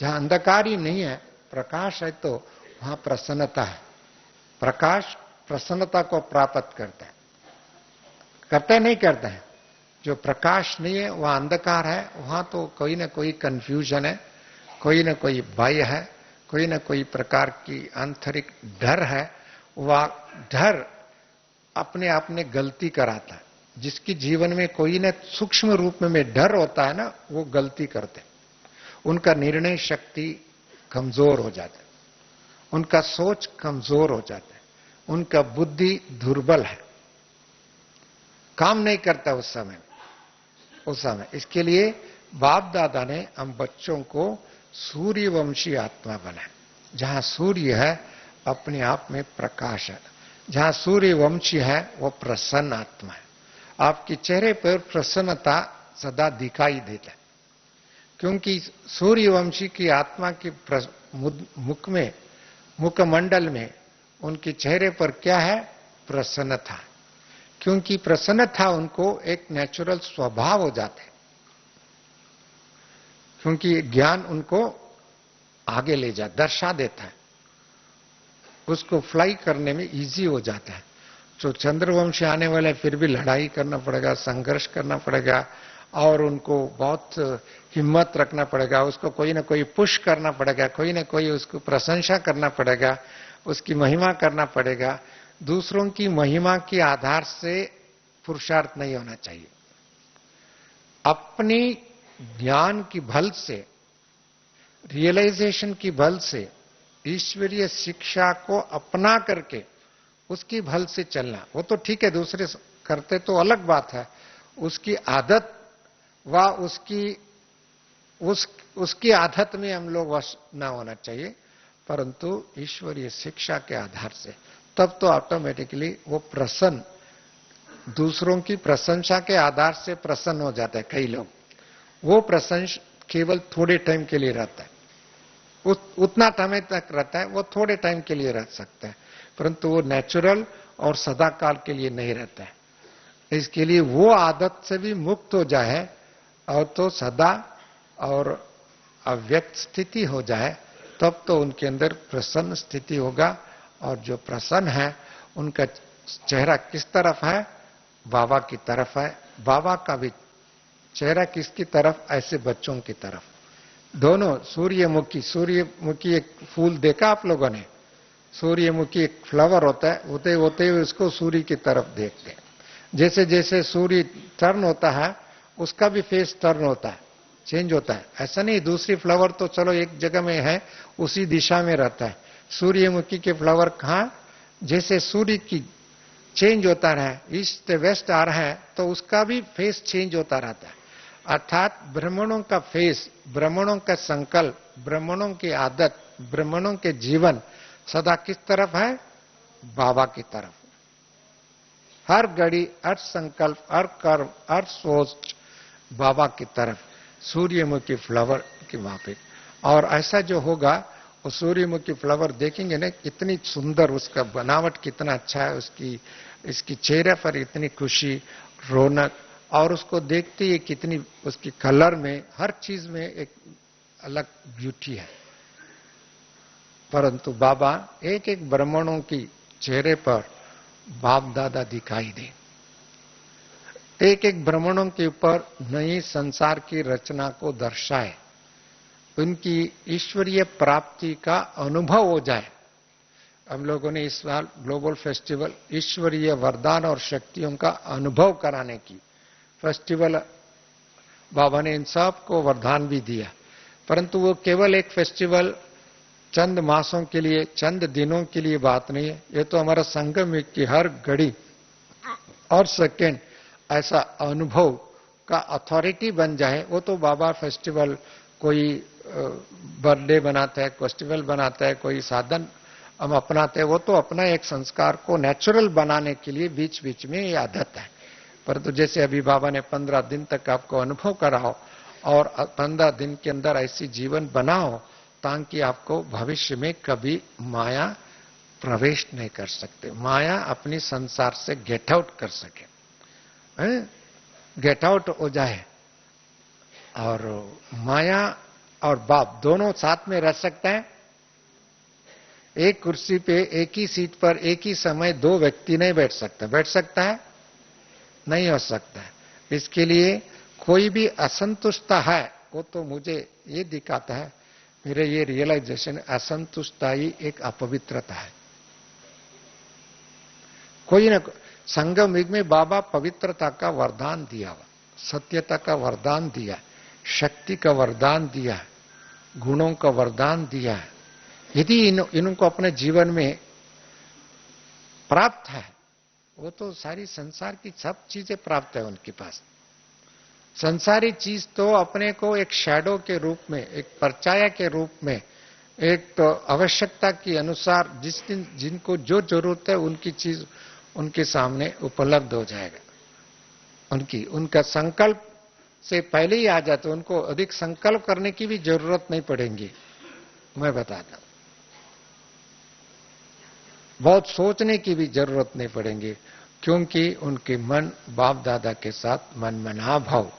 जहां अंधकार ही नहीं है, प्रकाश है, तो वहां प्रसन्नता है। प्रकाश प्रसन्नता को प्राप्त करता है। करते नहीं करते हैं? जो प्रकाश नहीं है वह अंधकार है, वहां तो कोई ना कोई कंफ्यूजन है, कोई ना कोई भय है, कोई ना कोई प्रकार की आंतरिक डर है। वह डर अपने आप में गलती कराता है। जिसकी जीवन में कोई न सूक्ष्म रूप में डर होता है ना, वो गलती करते, उनका निर्णय शक्ति कमजोर हो जाता है, उनका सोच कमजोर हो जाता है, उनका बुद्धि दुर्बल है, काम नहीं करता उस समय। इसके लिए बाप दादा ने हम बच्चों को सूर्यवंशी आत्मा बनाया। जहां सूर्य है अपने आप में प्रकाश है, जहां सूर्यवंशी है वो प्रसन्न आत्मा है। आपके चेहरे पर प्रसन्नता सदा दिखाई देता है, क्योंकि सूर्यवंशी की आत्मा के मुखमंडल में उनके चेहरे पर क्या है? प्रसन्नता। क्योंकि प्रसन्नता उनको एक नेचुरल स्वभाव हो जाता है, क्योंकि ज्ञान उनको आगे ले जा दर्शा देता है, उसको फ्लाई करने में इजी हो जाता है। जो चंद्रवंशी आने वाले फिर भी लड़ाई करना पड़ेगा, संघर्ष करना पड़ेगा, और उनको बहुत हिम्मत रखना पड़ेगा, उसको कोई ना कोई पुश करना पड़ेगा, कोई ना कोई उसको प्रशंसा करना पड़ेगा, उसकी महिमा करना पड़ेगा। दूसरों की महिमा के आधार से पुरुषार्थ नहीं होना चाहिए। अपनी ज्ञान की बल से, रियलाइजेशन की बल से, ईश्वरीय शिक्षा को अपना करके उसकी बल से चलना, वो तो ठीक है, दूसरे करते तो अलग बात है। उसकी आदत व उसकी आदत में हम लोग वश न होना चाहिए, परंतु ईश्वरीय शिक्षा के आधार से, तब तो ऑटोमेटिकली वो प्रसन्न, दूसरों की प्रशंसा के आधार से प्रसन्न हो जाता है। कई लोग वो प्रशंसा केवल थोड़े टाइम के लिए रहता है, उतना समय तक रहता है, वो थोड़े टाइम के लिए रह सकता है, परंतु वो नेचुरल और सदाकाल के लिए नहीं रहता है। इसके लिए वो आदत से भी मुक्त हो जाए और तो सदा और अव्यक्त स्थिति हो जाए, तब तो उनके अंदर प्रसन्न स्थिति होगा। और जो प्रसन्न है उनका चेहरा किस तरफ है? बाबा की तरफ है। बाबा का भी चेहरा किसकी तरफ? ऐसे बच्चों की तरफ। दोनों सूर्यमुखी एक फूल देखा आप लोगों ने? सूर्यमुखी एक फ्लावर होता है, होते होते उसको सूर्य की तरफ देखते हैं। जैसे जैसे सूर्य टर्न होता है उसका भी फेस टर्न होता है, चेंज होता है। ऐसा नहीं दूसरी फ्लावर तो चलो एक जगह में है, उसी दिशा में रहता है। सूर्यमुखी के फ्लावर कहां? जैसे सूर्य की चेंज होता रहा, ईस्ट से वेस्ट आ रहा है, तो उसका भी फेस चेंज होता रहता है। अर्थात ब्राह्मणों का फेस, ब्राह्मणों का संकल्प, ब्राह्मणों की आदत, ब्राह्मणों के जीवन सदा किस तरफ है? बाबा की तरफ। हर घड़ी, हर संकल्प, हर कर्म, हर सोच बाबा की तरफ, सूर्यमुखी फ्लावर की वहां पे। और ऐसा जो होगा, वो सूर्यमुखी फ्लावर देखेंगे ना, कितनी सुंदर उसका बनावट, कितना अच्छा है, इसकी चेहरे पर इतनी खुशी, रौनक, और उसको देखते ही कितनी उसकी कलर में, हर चीज में एक अलग ब्यूटी है। परंतु बाबा एक एक ब्राह्मणों की चेहरे पर बाप दादा दिखाई दे, एक एक ब्राह्मणों के ऊपर नई संसार की रचना को दर्शाए, उनकी ईश्वरीय प्राप्ति का अनुभव हो जाए। हम लोगों ने इस साल ग्लोबल फेस्टिवल ईश्वरीय वरदान और शक्तियों का अनुभव कराने की फेस्टिवल, बाबा ने इन सब को वरदान भी दिया, परंतु वो केवल एक फेस्टिवल चंद मासों के लिए, चंद दिनों के लिए बात नहीं है। ये तो हमारा संगम है कि हर घड़ी और सेकेंड ऐसा अनुभव का अथॉरिटी बन जाए। वो तो बाबा फेस्टिवल, कोई बर्थडे बनाता है, फेस्टिवल बनाता है, कोई साधन हम अपनाते हैं, वो तो अपना एक संस्कार को नेचुरल बनाने के लिए बीच बीच में ये आदत है। परंतु जैसे अभी बाबा ने 15 दिन तक आपको अनुभव कराओ, और 15 दिन के अंदर ऐसी जीवन बनाओ ताकि आपको भविष्य में कभी माया प्रवेश नहीं कर सकते, माया अपनी संसार से गेट आउट कर सके, गेट आउट हो जाए। और माया और बाप दोनों साथ में रह सकते हैं। एक कुर्सी पे, एक ही सीट पर एक ही समय दो व्यक्ति नहीं बैठ सकता। बैठ सकता है? नहीं हो सकता है। इसके लिए कोई भी असंतुष्टता है वो तो मुझे ये दिखाता है, मेरे ये रियलाइजेशन, असंतुष्टता ही एक अपवित्रता है। कोई ना, संगम युग में बाबा पवित्रता का वरदान दिया हुआ, सत्यता का वरदान दिया, शक्ति का वरदान दिया, गुणों का वरदान दिया है। यदि इनको अपने जीवन में प्राप्त है, वो तो सारी संसार की सब चीजें प्राप्त है उनके पास। संसारी चीज तो अपने को एक शैडो के रूप में, एक परछाया के रूप में, एक तो आवश्यकता के अनुसार जिनको जो जरूरत है उनकी चीज उनके सामने उपलब्ध हो जाएगा। उनका संकल्प से पहले ही आ जाते, उनको अधिक संकल्प करने की भी जरूरत नहीं पड़ेगी। मैं बताता हूं, बहुत सोचने की भी जरूरत नहीं पड़ेगी, क्योंकि उनके मन बाप दादा के साथ मनमना भाव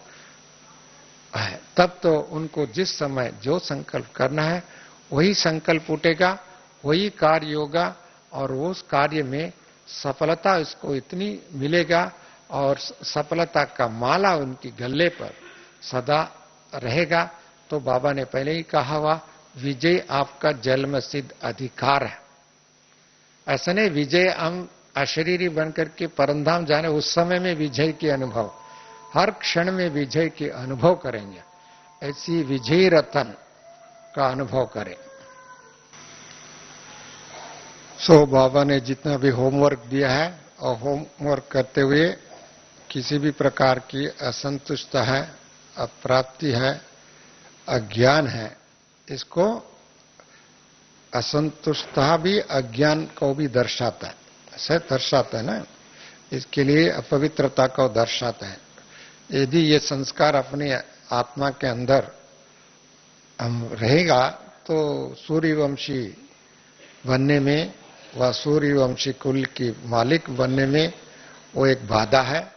है। तब तो उनको जिस समय जो संकल्प करना है वही संकल्प उठेगा, वही कार्य होगा, और उस कार्य में सफलता इसको इतनी मिलेगा और सफलता का माला उनकी गले पर सदा रहेगा। तो बाबा ने पहले ही कहा हुआ, विजय आपका जन्म सिद्ध अधिकार है। ऐसा नहीं विजय हम अशरीरी बनकर के परमधाम जाने, उस समय में विजय के अनुभव, हर क्षण में विजय के अनुभव करेंगे। ऐसी विजय रतन का अनुभव करें। सो बाबा ने जितना भी होमवर्क दिया है, और होमवर्क करते हुए किसी भी प्रकार की असंतुष्टता है, अप्राप्ति है, अज्ञान है, इसको असंतुष्टता भी अज्ञान को भी दर्शाता है, ऐसे दर्शाता है ना। इसके लिए अपवित्रता को दर्शाता है। यदि ये संस्कार अपनी आत्मा के अंदर हम रहेगा तो सूर्यवंशी बनने में, वह सूर्यवंशी कुल की मालिक बनने में वो एक बाधा है।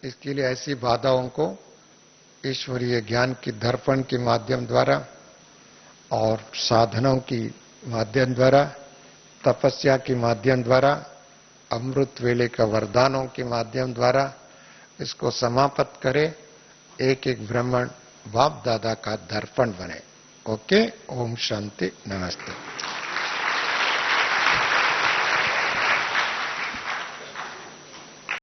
इसके लिए ऐसी बाधाओं को ईश्वरीय ज्ञान की दर्पण के माध्यम द्वारा और साधनों की माध्यम द्वारा, तपस्या के माध्यम द्वारा, अमृत वेले का वरदानों के माध्यम द्वारा इसको समाप्त करे। एक एक ब्राह्मण बाप दादा का दर्पण बने। ओके, ओम शांति, नमस्ते।